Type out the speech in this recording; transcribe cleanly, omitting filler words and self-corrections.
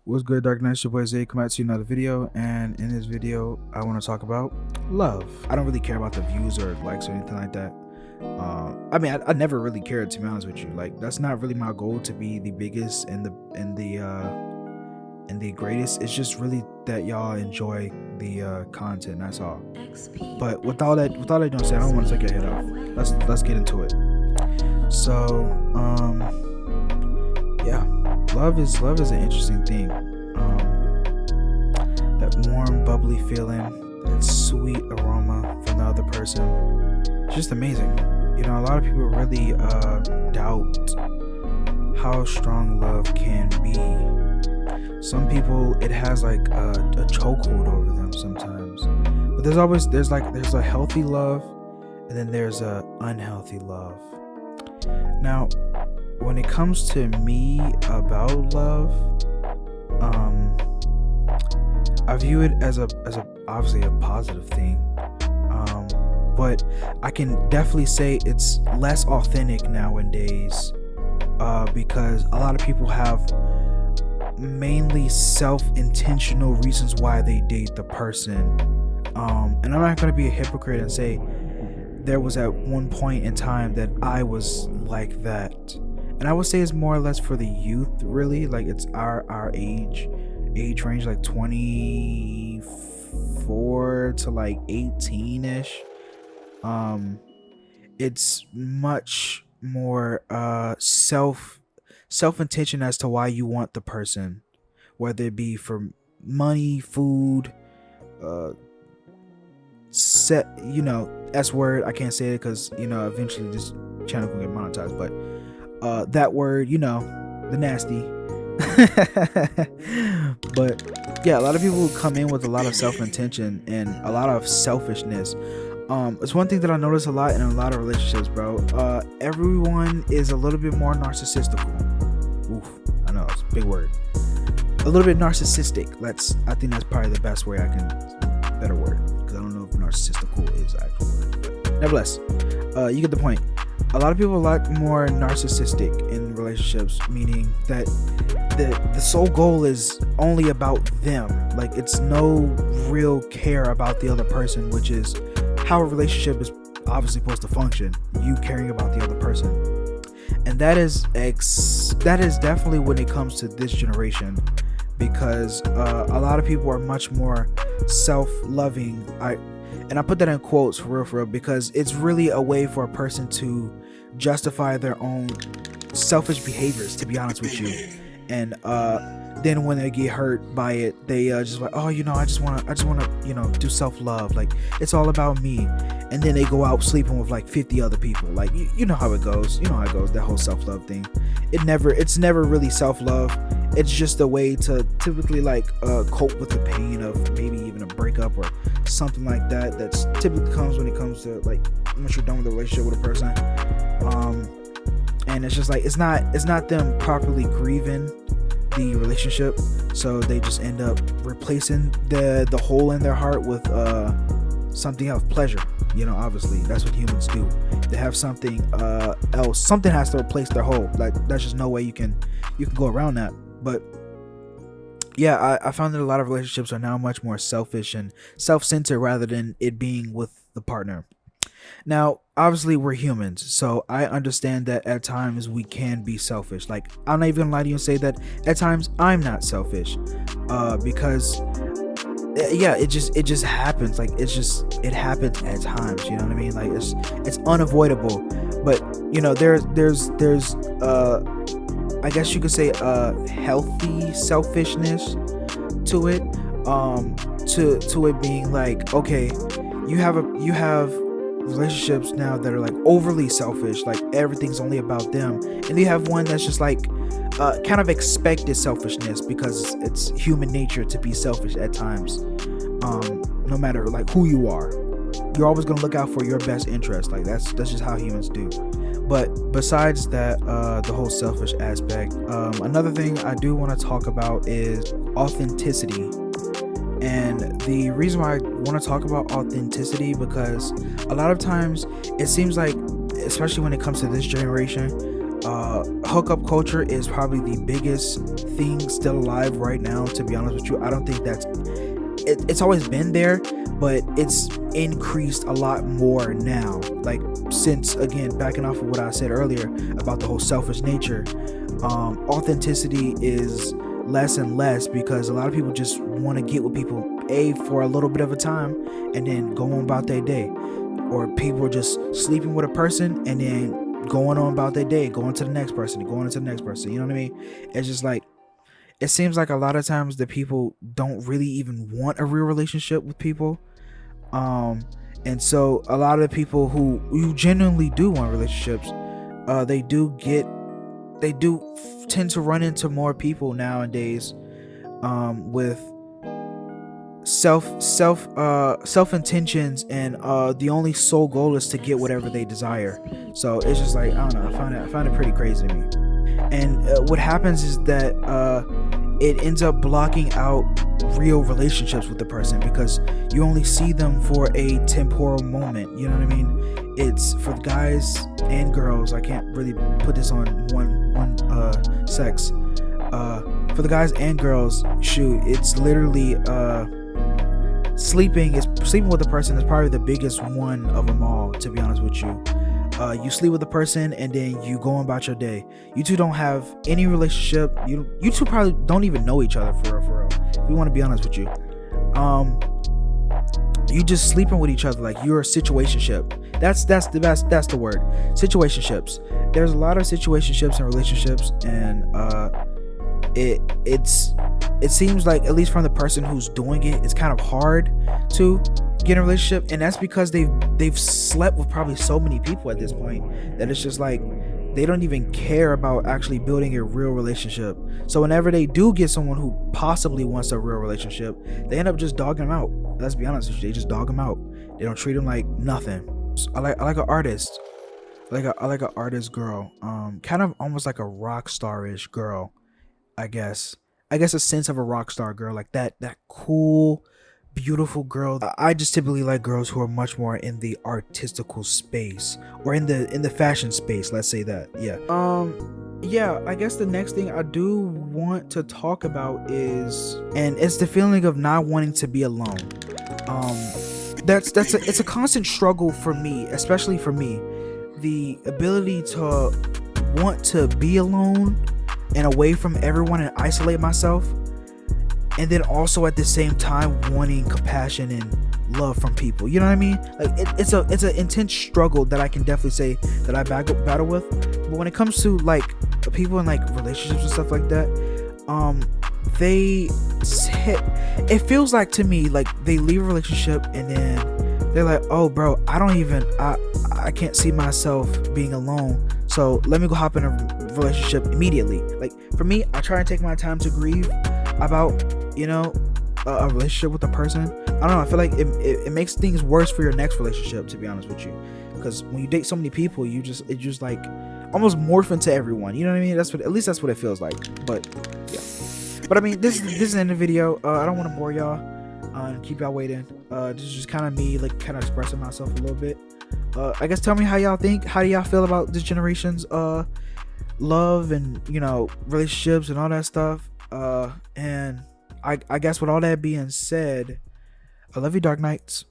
What's good, Dark Knights? Your boy Zay coming out to you another video, and in this video I want to talk about love. I don't really care about the views or likes or anything like that. I never really cared, to be honest with you. Like, that's not really my goal, to be the biggest and the greatest. It's just really that y'all enjoy the content. That's all. But with all that being said, I don't want to take your head off. Let's get into it. So yeah, love is an interesting thing. That warm, bubbly feeling, that sweet aroma from the other person, it's just amazing. You know, a lot of people really doubt how strong love can be. Some people, it has like a chokehold over them sometimes. But there's a healthy love, and then there's a unhealthy love. Now, when it comes to me about love, I view it as a obviously a positive thing, but I can definitely say it's less authentic nowadays, because a lot of people have mainly self-intentional reasons why they date the person, and I'm not going to be a hypocrite and say there was at one point in time that I was like that. And I would say it's more or less for the youth, really. Like, it's our age range, like 24 to like 18ish. It's much more self-intention as to why you want the person, whether it be for money, food, S word. I can't say it because eventually this channel can get monetized, but that word, the nasty. But yeah, a lot of people come in with a lot of self-intention and a lot of selfishness. It's one thing that I notice a lot in a lot of relationships, bro. Everyone is a little bit more narcissistical. Oof, I know, it's a big word. A little bit narcissistic. I think that's probably the best way better word, because I don't know if narcissistical is the actual word, but nevertheless, you get the point. A lot of people are a lot more narcissistic in relationships, meaning that the sole goal is only about them. Like, it's no real care about the other person, which is how a relationship is obviously supposed to function. You caring about the other person, and that is definitely when it comes to this generation, because a lot of people are much more self-loving. I put that in quotes for real, because it's really a way for a person to justify their own selfish behaviors, to be honest with you. And then when they get hurt by it, they just like, oh, I just want to do self-love. Like, it's all about me. And then they go out sleeping with like 50 other people. Like, you know how it goes. That whole self-love thing. It's never really self-love. It's just a way to typically cope with the pain of maybe even a breakup or something like that. That's typically comes when it comes to, like, once you're done with a relationship with a person. And it's just like, it's not them properly grieving the relationship, so they just end up replacing the hole in their heart with something else, pleasure. Obviously that's what humans do. They have something else. Something has to replace their hole. Like, there's just no way you can go around that. But yeah, I found that a lot of relationships are now much more selfish and self-centered rather than it being with the partner. Now, obviously, we're humans, so I understand that at times we can be selfish. Like, I'm not even gonna lie to you and say that at times I'm not selfish, because yeah, it just happens. Like, it happens at times. You know what I mean? Like, it's unavoidable. But there's I guess you could say healthy selfishness to it. To it being like, okay, you have relationships now that are like overly selfish, like everything's only about them, and you have one that's just like kind of expected selfishness, because it's human nature to be selfish at times. No matter like who you are, you're always gonna look out for your best interest. Like, that's just how humans do. But besides that, the whole selfish aspect, another thing I do want to talk about is authenticity. And the reason why I want to talk about authenticity, because a lot of times it seems like, especially when it comes to this generation, Hookup culture is probably the biggest thing still alive right now, to be honest with you. I don't think it's always been there, but it's increased a lot more now. Like, since, again, backing off of what I said earlier about the whole selfish nature, authenticity is less and less, because a lot of people just want to get with people for a little bit of a time and then go on about their day, or people are just sleeping with a person and then going on about their day, going to the next person, going into the next person. You know what I mean? It's just like, it seems like a lot of times the people don't really even want a real relationship with people. And so a lot of the people who genuinely do want relationships, they do tend to run into more people nowadays, with self intentions, and the only sole goal is to get whatever they desire. So it's just like, I don't know, I find it pretty crazy to me. And what happens is that it ends up blocking out real relationships with the person, because you only see them for a temporal moment. You know what I mean? It's for the guys and girls. I can't really put this on one sex. For the guys and girls, shoot, it's literally sleeping with a person is probably the biggest one of them all, to be honest with you. You sleep with a person and then you go about your day. You two don't have any relationship. You two probably don't even know each other for real. If we want to be honest with you, you just sleeping with each other like you're a situationship. That's the word. Situationships. There's a lot of situationships and relationships, and it seems like, at least from the person who's doing it, it's kind of hard to get in a relationship, and that's because they've slept with probably so many people at this point that it's just like they don't even care about actually building a real relationship. So whenever they do get someone who possibly wants a real relationship, they end up just dogging them out. Let's be honest with you, they just dog them out. They don't treat them like nothing. So I like an artist. I like an artist girl, kind of almost like a rock star-ish girl, I guess a sense of a rock star girl, like that cool, beautiful girl. I just typically like girls who are much more in the artistical space, or in the fashion space, let's say that. Yeah, I guess the next thing I do want to talk about it's the feeling of not wanting to be alone. It's a constant struggle for me, especially for me. The ability to want to be alone and away from everyone and isolate myself, and then also at the same time wanting compassion and love from people. You know what I mean? Like, it's an intense struggle that I can definitely say that I battle with. But when it comes to like people in like relationships and stuff like that, it feels like to me like they leave a relationship and then they're like, oh bro, I can't see myself being alone, so let me go hop in a relationship immediately. Like, for me, I try and take my time to grieve about, a relationship with a person. I don't know, I feel like it makes things worse for your next relationship, to be honest with you, because when you date so many people, it just like almost morph into everyone. You know what I mean? At least that's what it feels like. But yeah. But I mean, this is the end of the video. I don't want to bore y'all and keep y'all waiting. This is just kind of me, like, kind of expressing myself a little bit. I guess tell me how y'all think. How do y'all feel about this generation's love and relationships and all that stuff? And I guess with all that being said, I love you, Dark Knights.